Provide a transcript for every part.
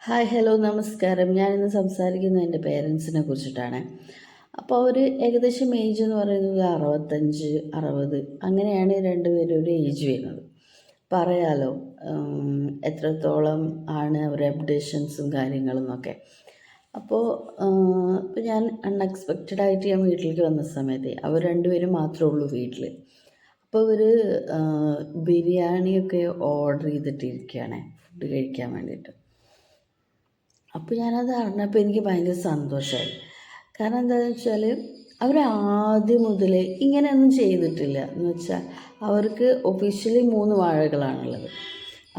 Hi hello നമസ്കാരം. ഞാനിന്ന് സംസാരിക്കുന്നത് എൻ്റെ പേരൻസിനെ കുറിച്ചിട്ടാണ്. അപ്പോൾ അവർ ഏകദേശം ഏജ് എന്ന് പറയുന്നത് 65, 60 അങ്ങനെയാണ് രണ്ടുപേരും ഒരു ഏജ് വരുന്നത്. പറയാലോ എത്രത്തോളം ആണ് അവരുടെ അപ്ഡേഷൻസും കാര്യങ്ങളും എന്നൊക്കെ. അപ്പോൾ ഇപ്പോൾ ഞാൻ അൺഎക്സ്പെക്റ്റഡ് ആയിട്ട് ഞാൻ വീട്ടിലേക്ക് വന്ന സമയത്ത് അവർ രണ്ടുപേരും മാത്രമേ ഉള്ളൂ വീട്ടിൽ. അപ്പോൾ ഇവർ ബിരിയാണിയൊക്കെ ഓർഡർ ചെയ്തിട്ടിരിക്കുകയാണ് ഫുഡ് കഴിക്കാൻ വേണ്ടിയിട്ട്. അപ്പോൾ ഞാനത് അറിഞ്ഞപ്പോൾ എനിക്ക് ഭയങ്കര സന്തോഷമായി. കാരണം എന്താണെന്ന് വെച്ചാൽ അവർ ആദ്യം മുതലേ ഇങ്ങനെയൊന്നും ചെയ്തിട്ടില്ല. എന്ന് വെച്ചാൽ അവർക്ക് ഒഫീഷ്യലി 3 വാഴകളാണുള്ളത്.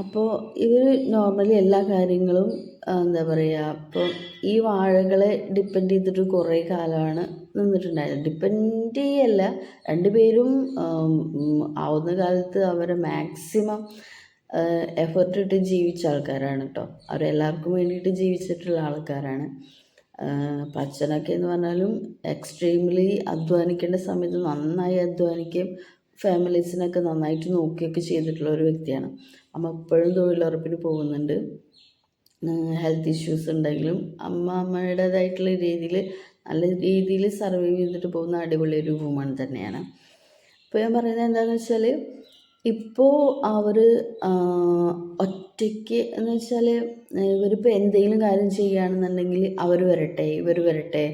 അപ്പോൾ ഇവർ നോർമലി എല്ലാ കാര്യങ്ങളും എന്താ പറയുക, ഇപ്പോൾ ഈ വാഴകളെ ഡിപ്പെൻഡ് ചെയ്തിട്ട് കുറേ കാലമാണ് നിന്നിട്ടുണ്ടായത്. ഡിപ്പെൻഡ് ചെയ്യല്ല, രണ്ടുപേരും ആവുന്ന കാലത്ത് അവരെ മാക്സിമം എഫർട്ട് ഇട്ട് ജീവിച്ച ആൾക്കാരാണ് കേട്ടോ. അവരെല്ലാവർക്കും വേണ്ടിയിട്ട് ജീവിച്ചിട്ടുള്ള ആൾക്കാരാണ്. അച്ഛനൊക്കെ എന്ന് പറഞ്ഞാലും എക്സ്ട്രീംലി അധ്വാനിക്കേണ്ട സമയത്ത് നന്നായി അധ്വാനിക്കുകയും ഫാമിലീസിനൊക്കെ നന്നായിട്ട് നോക്കുകയൊക്കെ ചെയ്തിട്ടുള്ള ഒരു വ്യക്തിയാണ്. അമ്മ എപ്പോഴും തൊഴിലുറപ്പിന് പോകുന്നുണ്ട്. ഹെൽത്ത് ഇഷ്യൂസ് ഉണ്ടെങ്കിലും അമ്മയുടേതായിട്ടുള്ള രീതിയിൽ നല്ല രീതിയിൽ സർവൈവ് ചെയ്തിട്ട് പോകുന്ന അടിപൊളി ഒരു വുമൺ തന്നെയാണ്. ഇപ്പോൾ ഞാൻ പറയുന്നത് എന്താണെന്ന് വെച്ചാൽ, ഇപ്പോൾ അവർ ഒറ്റയ്ക്ക് എന്ന് വെച്ചാൽ ഇവരിപ്പോൾ എന്തെങ്കിലും കാര്യം ചെയ്യുകയാണെന്നുണ്ടെങ്കിൽ ഇവർ വരട്ടെ,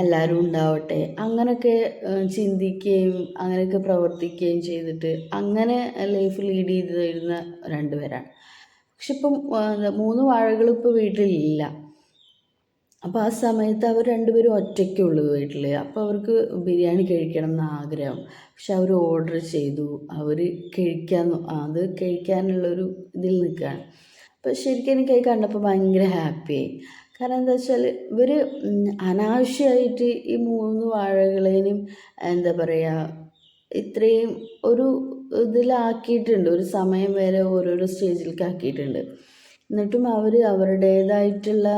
എല്ലാവരും ഉണ്ടാവട്ടെ, അങ്ങനെയൊക്കെ ചിന്തിക്കുകയും അങ്ങനെയൊക്കെ പ്രവർത്തിക്കുകയും ചെയ്തിട്ട് അങ്ങനെ ലൈഫ് ലീഡ് ചെയ്ത് തരുന്ന രണ്ടുപേരാണ്. പക്ഷെ ഇപ്പം 3 വാഴകളും ഇപ്പോൾ വീട്ടിലില്ല. അപ്പോൾ ആ സമയത്ത് അവർ രണ്ടുപേരും ഒറ്റയ്ക്കുള്ളൂ വീട്ടിൽ. അപ്പോൾ അവർക്ക് ബിരിയാണി കഴിക്കണം എന്ന് ആഗ്രഹം. പക്ഷെ അവർ ഓർഡർ ചെയ്തു, അവർ അത് കഴിക്കാനുള്ളൊരു ഇതിൽ നിൽക്കുകയാണ്. അപ്പോൾ ശരിക്കും എനിക്കത് കണ്ടപ്പോൾ ഭയങ്കര ഹാപ്പിയായി. കാരണം എന്താ വെച്ചാൽ ഇവർ അനാവശ്യമായിട്ട് ഈ 3 വാഴകളേനും എന്താ പറയുക, ഇത്രയും ഒരു ഇതിലാക്കിയിട്ടുണ്ട്, ഒരു സമയം വരെ ഓരോരോ സ്റ്റേജിലേക്ക് ആക്കിയിട്ടുണ്ട്. എന്നിട്ടും അവർ അവരുടേതായിട്ടുള്ള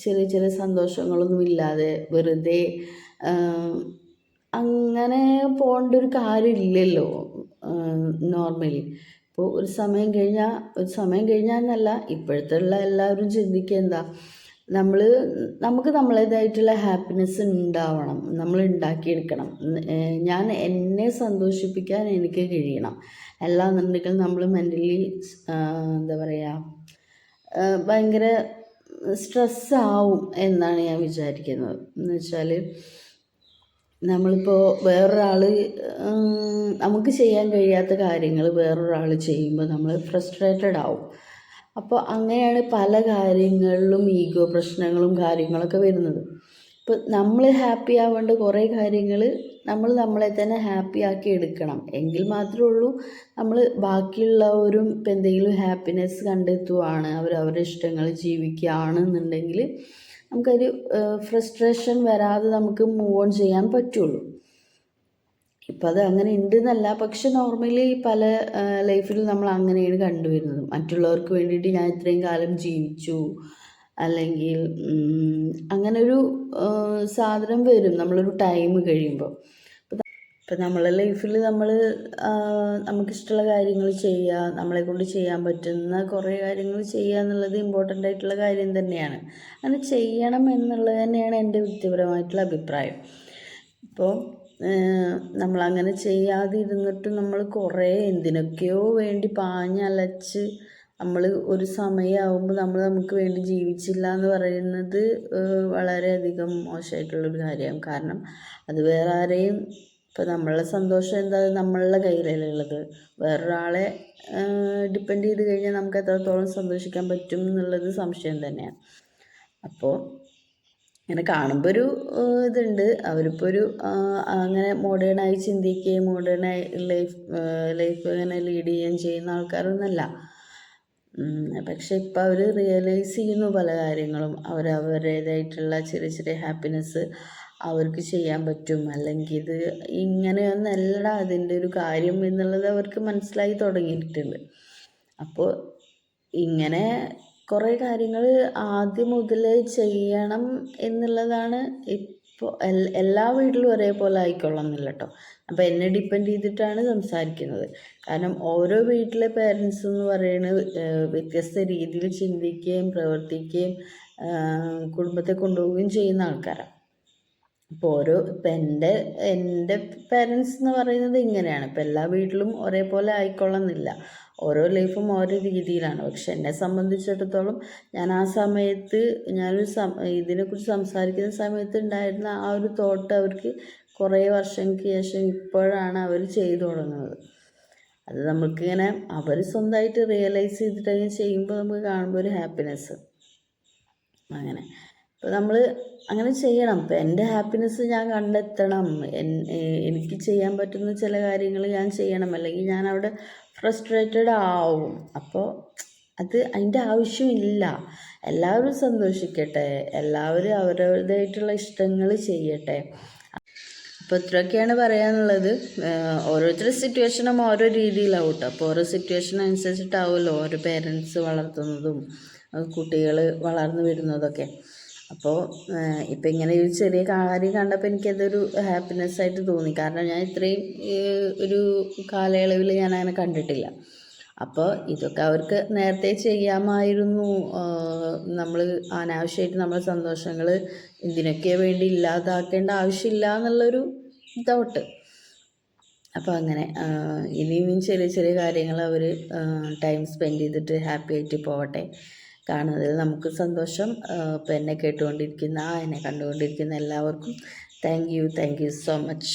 ചെറിയ ചെറിയ സന്തോഷങ്ങളൊന്നും ഇല്ലാതെ വെറുതെ അങ്ങനെ പോകേണ്ട ഒരു കാര്യമില്ലല്ലോ നോർമലി. ഇപ്പോൾ ഒരു സമയം കഴിഞ്ഞാൽ എന്നല്ല, ഇപ്പോഴത്തെ ഉള്ള എല്ലാവരും ചിന്തിക്കുക എന്താ, നമുക്ക് നമ്മളേതായിട്ടുള്ള ഹാപ്പിനെസ് ഉണ്ടാവണം, നമ്മൾ ഉണ്ടാക്കിയെടുക്കണം. ഞാൻ എന്നെ സന്തോഷിപ്പിക്കാൻ എനിക്ക് കഴിയണം. അല്ലാന്നുണ്ടെങ്കിൽ നമ്മൾ മെൻ്റലി എന്താ പറയുക, ഭയങ്കര സ്ട്രെസ്സാവും എന്നാണ് ഞാൻ വിചാരിക്കുന്നത്. എന്ന് വെച്ചാൽ നമ്മളിപ്പോൾ നമുക്ക് ചെയ്യാൻ കഴിയാത്ത കാര്യങ്ങൾ വേറൊരാൾ ചെയ്യുമ്പോൾ നമ്മൾ ഫ്രസ്ട്രേറ്റഡ് ആവും. അപ്പോൾ അങ്ങനെയാണ് പല കാര്യങ്ങളിലും ഈഗോ പ്രശ്നങ്ങളും കാര്യങ്ങളൊക്കെ വരുന്നത്. ഇപ്പോൾ നമ്മൾ ഹാപ്പി ആവേണ്ട കുറേ കാര്യങ്ങൾ നമ്മൾ നമ്മളെ തന്നെ ഹാപ്പി ആക്കി എടുക്കണം. എങ്കിൽ മാത്രമേ ഉള്ളൂ നമ്മൾ ബാക്കിയുള്ളവരും ഇപ്പം എന്തെങ്കിലും ഹാപ്പിനെസ് കണ്ടെത്തുവാണ്, അവരുടെ ഇഷ്ടങ്ങൾ ജീവിക്കുകയാണെന്നുണ്ടെങ്കിൽ നമുക്കൊരു ഫ്രസ്ട്രേഷൻ വരാതെ നമുക്ക് മൂവ് ഓൺ ചെയ്യാൻ പറ്റുള്ളൂ. ഇപ്പം അത് അങ്ങനെ ഉണ്ടെന്നല്ല, പക്ഷെ നോർമലി പല ലൈഫിൽ നമ്മൾ അങ്ങനെയാണ് കണ്ടുവരുന്നത്. മറ്റുള്ളവർക്ക് വേണ്ടിയിട്ട് ഞാൻ ഇത്രയും കാലം ജീവിച്ചു, അല്ലെങ്കിൽ അങ്ങനൊരു സാധനം വരും നമ്മളൊരു ടൈം കഴിയുമ്പോൾ. ഇപ്പം നമ്മളെ ലൈഫിൽ നമുക്കിഷ്ടമുള്ള കാര്യങ്ങൾ ചെയ്യുക, നമ്മളെക്കൊണ്ട് ചെയ്യാൻ പറ്റുന്ന കുറേ കാര്യങ്ങൾ ചെയ്യുക എന്നുള്ളത് ഇമ്പോർട്ടൻ്റ് ആയിട്ടുള്ള കാര്യം തന്നെയാണ്. അങ്ങനെ ചെയ്യണം എന്നുള്ളത് തന്നെയാണ് എൻ്റെ വ്യക്തിപരമായിട്ടുള്ള അഭിപ്രായം. ഇപ്പോൾ നമ്മളങ്ങനെ ചെയ്യാതിരുന്നിട്ട് നമ്മൾ കുറേ എന്തിനൊക്കെയോ വേണ്ടി പാഞ്ഞലച്ച് നമ്മൾ ഒരു സമയമാകുമ്പോൾ നമുക്ക് വേണ്ടി ജീവിച്ചില്ല എന്ന് പറയുന്നത് വളരെയധികം മോശമായിട്ടുള്ളൊരു കാര്യമാണ്. കാരണം അത് വേറെ ആരെയും, ഇപ്പോൾ നമ്മളുടെ സന്തോഷം എന്താ നമ്മളുടെ കയ്യിലല്ലേ ഉള്ളത്. വേറൊരാളെ ഡിപ്പെൻഡ് ചെയ്ത് കഴിഞ്ഞാൽ നമുക്ക് എത്രത്തോളം സന്തോഷിക്കാൻ പറ്റും എന്നുള്ളത് സംശയം തന്നെയാണ്. അപ്പോൾ ഇങ്ങനെ കാണുമ്പോൾ ഒരു ഇതുണ്ട്, അവരിപ്പോൾ ഒരു അങ്ങനെ മോഡേണായി ചിന്തിക്കുകയും മോഡേണായി ലൈഫ് ഇങ്ങനെ ലീഡ് ചെയ്യുകയും ചെയ്യുന്ന ആൾക്കാരൊന്നുമല്ല. പക്ഷെ ഇപ്പം അവർ റിയലൈസ് ചെയ്യുന്നു പല കാര്യങ്ങളും. അവരവരുടേതായിട്ടുള്ള ചെറിയ ചെറിയ ഹാപ്പിനെസ് അവർക്ക് ചെയ്യാൻ പറ്റും, അല്ലെങ്കിൽ ഇത് ഇങ്ങനെയൊന്നല്ല അതിൻ്റെ ഒരു കാര്യം എന്നുള്ളത് അവർക്ക് മനസ്സിലായി തുടങ്ങിയിട്ടുണ്ട്. അപ്പോൾ ഇങ്ങനെ കുറേ കാര്യങ്ങൾ ആദ്യം മുതലേ ചെയ്യണം എന്നുള്ളതാണ് ഇപ്പോൾ അപ്പോൾ എല്ലാ വീട്ടിലും ഒരേപോലെ ആയിക്കൊള്ളണമെന്നില്ല കേട്ടോ. അപ്പോൾ എന്നെ ഡിപ്പെൻഡ് ചെയ്തിട്ടാണ് സംസാരിക്കുന്നത്. കാരണം ഓരോ വീട്ടിലെ പേരൻസ് എന്ന് പറയുന്നത് വ്യത്യസ്ത രീതിയിൽ ചിന്തിക്കുകയും പ്രവർത്തിക്കുകയും കുടുംബത്തെ കൊണ്ടുപോവുകയും ചെയ്യുന്ന ആൾക്കാരാണ്. ഇപ്പോൾ ഇപ്പം എൻ്റെ പേരൻസ് എന്ന് പറയുന്നത് ഇങ്ങനെയാണ്. ഇപ്പം എല്ലാ വീട്ടിലും ഒരേപോലെ ആയിക്കൊള്ളണമെന്നില്ല. ഓരോ ലൈഫും ഓരോ രീതിയിലാണ്. പക്ഷെ എന്നെ സംബന്ധിച്ചിടത്തോളം ഞാൻ ആ സമയത്ത് ഇതിനെക്കുറിച്ച് സംസാരിക്കുന്ന സമയത്ത് ഉണ്ടായിരുന്ന ആ ഒരു തോട്ട് അവർക്ക് കുറേ വർഷങ്ങൾക്ക് ശേഷം ഇപ്പോഴാണ് അവർ ചെയ്തു തുടങ്ങുന്നത്. അത് നമുക്കിങ്ങനെ അവർ സ്വന്തമായിട്ട് റിയലൈസ് ചെയ്തിട്ട് ചെയ്യുമ്പോൾ നമുക്ക് കാണുമ്പോൾ ഒരു ഹാപ്പിനെസ് അങ്ങനെ. അപ്പോൾ നമ്മൾ അങ്ങനെ ചെയ്യണം. ഇപ്പോൾ എൻ്റെ ഹാപ്പിനെസ് ഞാൻ കണ്ടെത്തണം. എനിക്ക് ചെയ്യാൻ പറ്റുന്ന ചില കാര്യങ്ങൾ ഞാൻ ചെയ്യണം, അല്ലെങ്കിൽ ഞാൻ അവിടെ ഫ്രസ്ട്രേറ്റഡ് ആവും. അപ്പോൾ അതിൻ്റെ ആവശ്യമില്ല. എല്ലാവരും സന്തോഷിക്കട്ടെ, എല്ലാവരും അവരവരുടേതായിട്ടുള്ള ഇഷ്ടങ്ങൾ ചെയ്യട്ടെ. അപ്പോൾ ഇത്രയൊക്കെയാണ് പറയാനുള്ളത്. ഓരോരുത്തരുടെ സിറ്റുവേഷനും ഓരോ രീതിയിലാവും കേട്ടോ. അപ്പോൾ ഓരോ സിറ്റുവേഷൻ അനുസരിച്ചിട്ടാവുമല്ലോ ഓരോ പേരൻസ് വളർത്തുന്നതും കുട്ടികൾ വളർന്നു വരുന്നതൊക്കെ. അപ്പോൾ ഇപ്പം ഇങ്ങനെ ഒരു ചെറിയ കാര്യം കണ്ടപ്പോൾ എനിക്കതൊരു ഹാപ്പിനെസ് ആയിട്ട് തോന്നി. കാരണം ഞാൻ ഇത്രയും ഒരു കാലയളവിൽ ഞാൻ അങ്ങനെ കണ്ടിട്ടില്ല. അപ്പോൾ ഇതൊക്കെ അവർക്ക് നേരത്തെ ചെയ്യാമായിരുന്നു. നമ്മൾ അനാവശ്യമായിട്ട് നമ്മുടെ സന്തോഷങ്ങൾ ഇതിനൊക്കെ വേണ്ടി ഇല്ലാതാക്കേണ്ട ആവശ്യമില്ല എന്നുള്ളൊരു തോട്ട്. അപ്പോൾ അങ്ങനെ ഇനിയും ചെറിയ ചെറിയ കാര്യങ്ങൾ അവർ ടൈം സ്പെൻഡ് ചെയ്തിട്ട് ഹാപ്പി ആയിട്ട് പോവട്ടെ. കാണുന്നതിൽ നമുക്ക് സന്തോഷം. ഇപ്പോൾ എന്നെ കേട്ടുകൊണ്ടിരിക്കുന്ന എന്നെ കണ്ടുകൊണ്ടിരിക്കുന്ന എല്ലാവർക്കും താങ്ക് യു സോ മച്ച്.